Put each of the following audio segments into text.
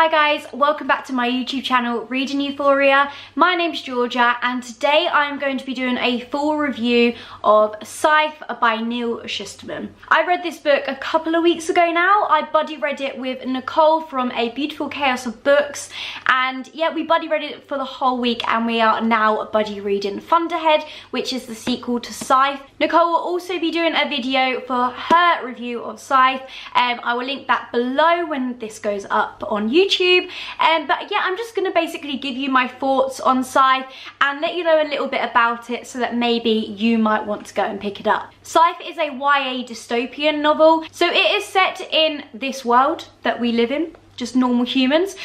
Hi guys, welcome back to my YouTube channel, Reading Euphoria. My name's Georgia and today I'm going to be doing a full review of Scythe by Neil Schusterman. I read this book a couple of weeks ago now. I buddy read it with Nicole from A Beautiful Chaos of Books, and yeah, we buddy read it for the whole week and we are now buddy reading Thunderhead, which is the sequel to Scythe. Nicole will also be doing a video for her review of Scythe. I will link that below when this goes up on YouTube. But yeah, I'm just going to basically give you my thoughts on Scythe and let you know a little bit about it so that maybe you might want to go and pick it up. Scythe is a YA dystopian novel, so it is set in this world that we live in, just normal humans,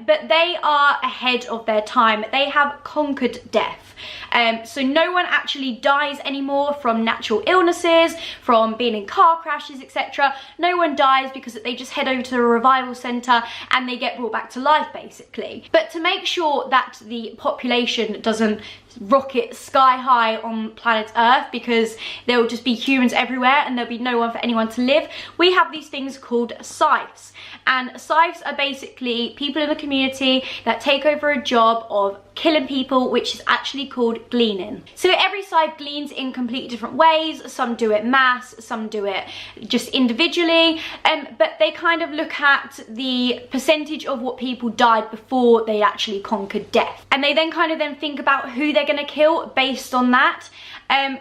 but they are ahead of their time. They have conquered death. So no one actually dies anymore from natural illnesses, from being in car crashes, etc. No one dies because they just head over to a revival centre and they get brought back to life, basically. But to make sure that the population doesn't rocket sky high on planet Earth, because there will just be humans everywhere and there'll be no one for anyone to live, we have these things called scythes. And scythes are basically people in the community that take over a job of killing people, which is actually called gleaning. So every scythe gleans in completely different ways. Some do it mass, some do it just individually, but they kind of look at the percentage of what people died before they actually conquered death, and they then kind of think about who they're going to kill based on that.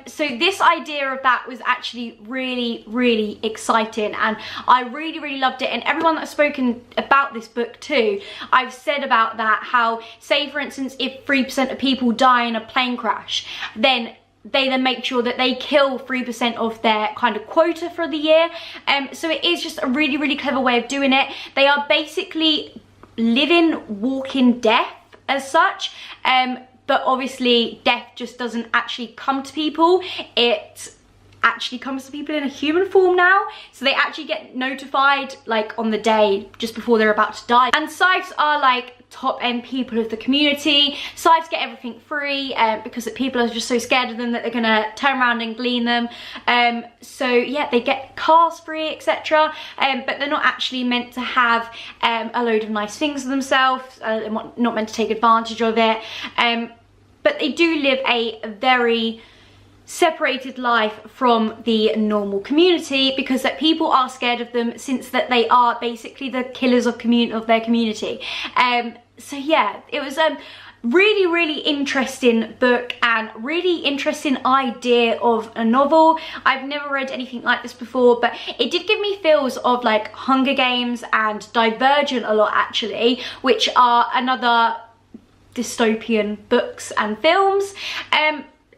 So this idea of that was actually really exciting, and I really loved it. And everyone that I've spoken about this book to, I've said about that, how, say for instance, if 3% of people die in a plane crash, then they then make sure that they kill 3% of their kind of quota for the year. So it is just a really clever way of doing it. They are basically living, walking death as such. But obviously death just doesn't actually come to people, it actually comes to people in a human form now. So they actually get notified like on the day just before they're about to die. And scythes are like top end people of the community. Scythes get everything free because people are just so scared of them that they're gonna turn around and glean them. So yeah, they get cars free, etc. But they're not actually meant to have a load of nice things for themselves. They're not meant to take advantage of it. But they do live a very separated life from the normal community, because that people are scared of them, since that they are basically the killers of their community. So yeah, it was a really interesting book and really interesting idea of a novel. I've never read anything like this before, but it did give me feels of like Hunger Games and Divergent a lot actually, which are another dystopian books and films.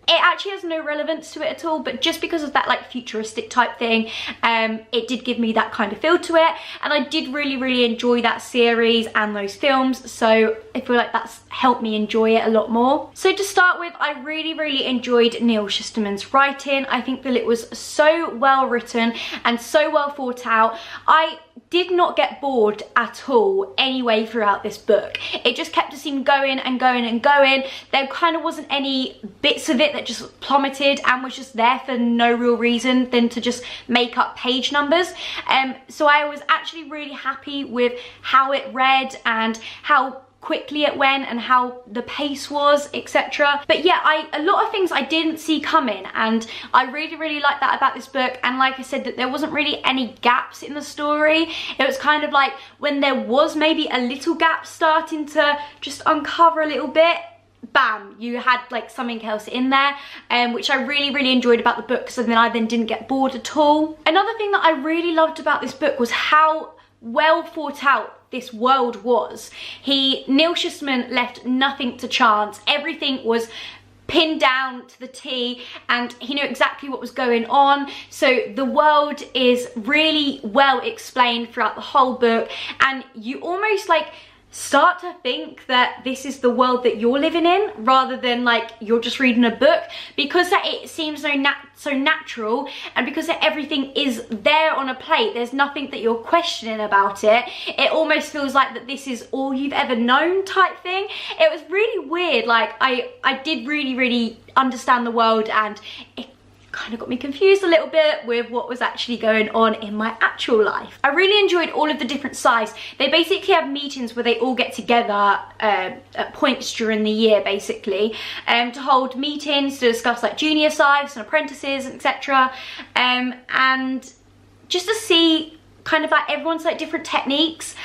It actually has no relevance to it at all, but just because of that like futuristic type thing, it did give me that kind of feel to it, and I did really enjoy that series and those films, so I feel like that's helped me enjoy it a lot more. So to start with, I really enjoyed Neil Schusterman's writing. I think that it was so well written and so well thought out. I did not get bored at all anyway throughout this book. It just kept us going and going. There kind of wasn't any bits of it that just plummeted and was just there for no real reason than to just make up page numbers. So I was actually really happy with how it read and how quickly it went and how the pace was, etc. But yeah, a lot of things I didn't see coming, and I really like that about this book. And like I said, that there wasn't really any gaps in the story. It was kind of like when there was maybe a little gap starting to just uncover a little bit, bam, you had like something else in there, which I really enjoyed about the book, because then I didn't get bored at all. Another thing that I really loved about this book was how well thought out this world was. Neil Schusterman left nothing to chance. Everything was pinned down to the T, and he knew exactly what was going on. So the world is really well explained throughout the whole book, and you almost like start to think that this is the world that you're living in, rather than like you're just reading a book, because that it seems so natural, and because that everything is there on a plate, there's nothing that you're questioning about it. It almost feels like that this is all you've ever known type thing. It was really weird. Like I did really understand the world, and it kind of got me confused a little bit with what was actually going on in my actual life. I really enjoyed all of the different Scythes. They basically have meetings where they all get together at points during the year, basically, to hold meetings to discuss like junior Scythes and apprentices, etc. And just to see kind of like everyone's like different techniques.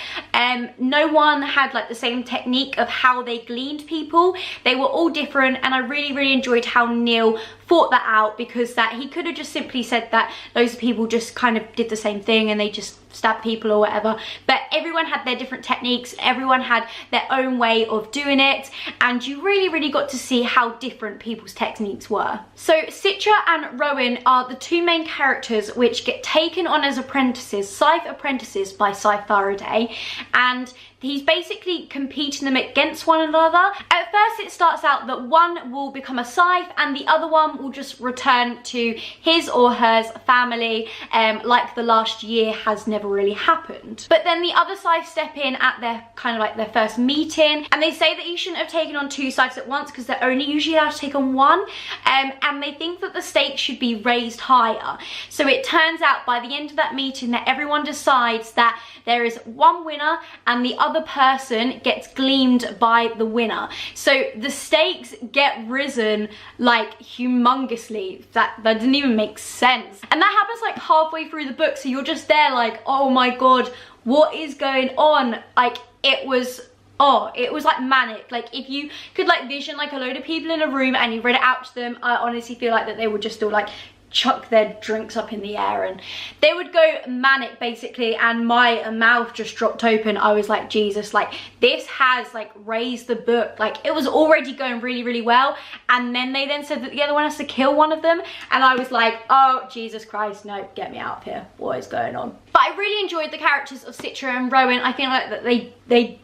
No one had like the same technique of how they gleaned people. They were all different, and I really enjoyed how Neil fought that out, because that he could have just simply said that those people just kind of did the same thing and they just stabbed people or whatever, but everyone had their different techniques, everyone had their own way of doing it, and you really got to see how different people's techniques were. So Citra and Rowan are the two main characters which get taken on as apprentices, Scythe apprentices, by Scythe Faraday, and he's basically competing them against one another. At first it starts out that one will become a Scythe and the other one will just return to his or her family, like the last year has never really happened. But then the other Scythe step in at their kind of like their first meeting, and they say that you shouldn't have taken on two Scythes at once because they're only usually allowed to take on one, and they think that the stakes should be raised higher. So it turns out by the end of that meeting that everyone decides that there is one winner and the other person gets gleamed by the winner. So the stakes get risen like humongously. That didn't even make sense. And that happens like halfway through the book, so you're just there like, oh my god, what is going on? Like it was like manic. Like if you could like vision like a load of people in a room and you read it out to them, I honestly feel like that they would just still like chuck their drinks up in the air and they would go manic basically, and my mouth just dropped open. I was like, Jesus, like this has like raised the book. Like it was already going really well, and then they then said that the other one has to kill one of them, and I was like, oh Jesus Christ, no, get me out of here, what is going on? But I really enjoyed the characters of Citra and Rowan. I feel like that they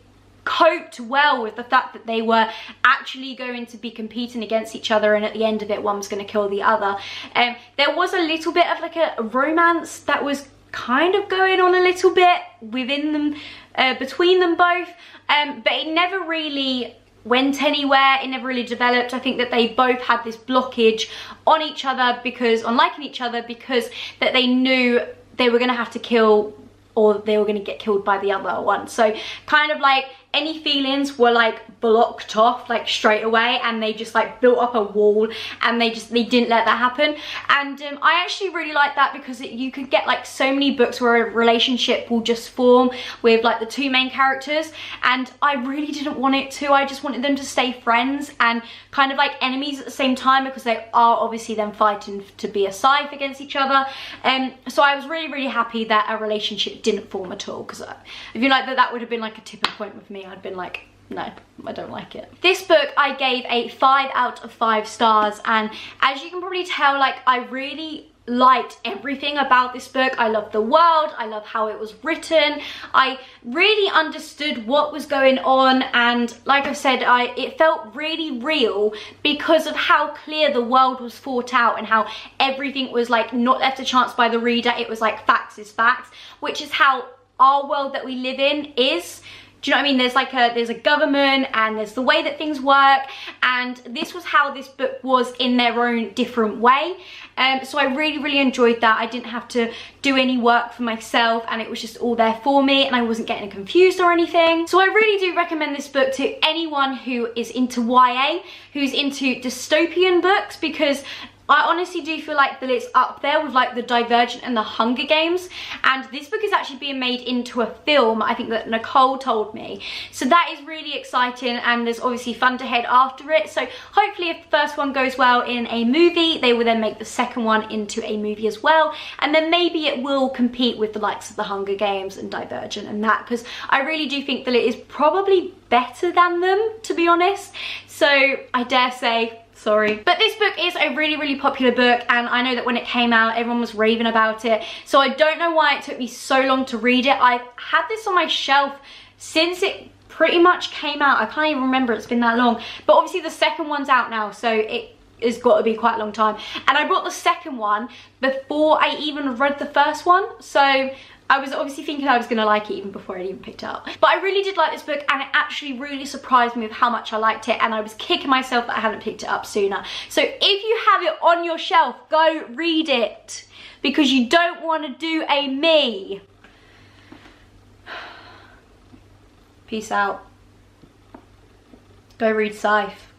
coped well with the fact that they were actually going to be competing against each other, and at the end of it one was going to kill the other. There was a little bit of like a romance that was kind of going on a little bit within them, between them both, but it never really went anywhere, it never really developed. I think that they both had this blockage on each other, because on liking each other, because that they knew they were going to have to kill, or they were going to get killed by the other one. So kind of like any feelings were like blocked off like straight away, and they just like built up a wall, and they didn't let that happen. And I actually really like that, because you could get like so many books where a relationship will just form with like the two main characters, and I really didn't want it to. I just wanted them to stay friends and kind of like enemies at the same time, because they are obviously then fighting to be a Scythe against each other. So I was really happy that a relationship didn't form at all, because I feel like that would have been like a tipping point with me. I'd been like, no, I don't like it. This book I gave a 5 out of 5 stars, and as you can probably tell, like I really liked everything about this book. I love the world, I love how it was written, I really understood what was going on, and like I said, it felt really real because of how clear the world was thought out and how everything was like not left a chance by the reader. It was like facts is facts, which is how our world that we live in is. Do you know what I mean? There's like there's a government, and there's the way that things work, and this was how this book was in their own different way. So I really enjoyed that. I didn't have to do any work for myself, and it was just all there for me, and I wasn't getting confused or anything. So I really do recommend this book to anyone who is into YA, who's into dystopian books, because I honestly do feel like that it's up there with like the Divergent and the Hunger Games, and this book is actually being made into a film, I think that Nicole told me. So that is really exciting, and there's obviously fun to head after it. So hopefully if the first one goes well in a movie, they will then make the second one into a movie as well, and then maybe it will compete with the likes of the Hunger Games and Divergent and that, because I really do think that it is probably better than them, to be honest. So I dare say, sorry. But this book is a really popular book, and I know that when it came out everyone was raving about it, so I don't know why it took me so long to read it. I've had this on my shelf since it pretty much came out. I can't even remember it's been that long, but obviously the second one's out now, so it has got to be quite a long time, and I bought the second one before I even read the first one, so I was obviously thinking I was going to like it even before I even picked it up. But I really did like this book, and it actually really surprised me with how much I liked it, and I was kicking myself that I hadn't picked it up sooner. So if you have it on your shelf, go read it, because you don't want to do a me. Peace out. Go read Scythe.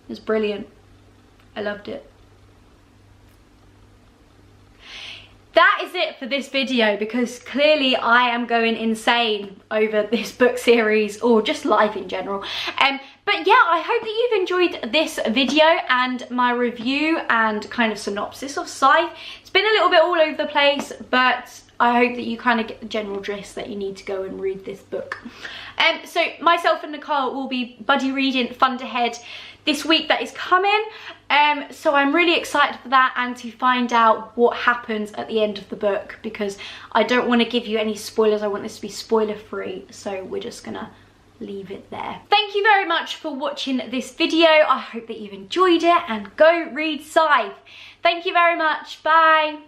It's brilliant. I loved it. That is it for this video, because clearly I am going insane over this book series, or just life in general. But yeah, I hope that you've enjoyed this video and my review and kind of synopsis of Scythe. It's been a little bit all over the place, but I hope that you kind of get the general gist that you need to go and read this book. So myself and Nicole will be buddy reading Thunderhead this week that is coming. So I'm really excited for that, and to find out what happens at the end of the book, because I don't want to give you any spoilers. I want this to be spoiler free, so we're just gonna leave it there. Thank you very much for watching this video. I hope that you've enjoyed it, and go read Scythe. Thank you very much. Bye.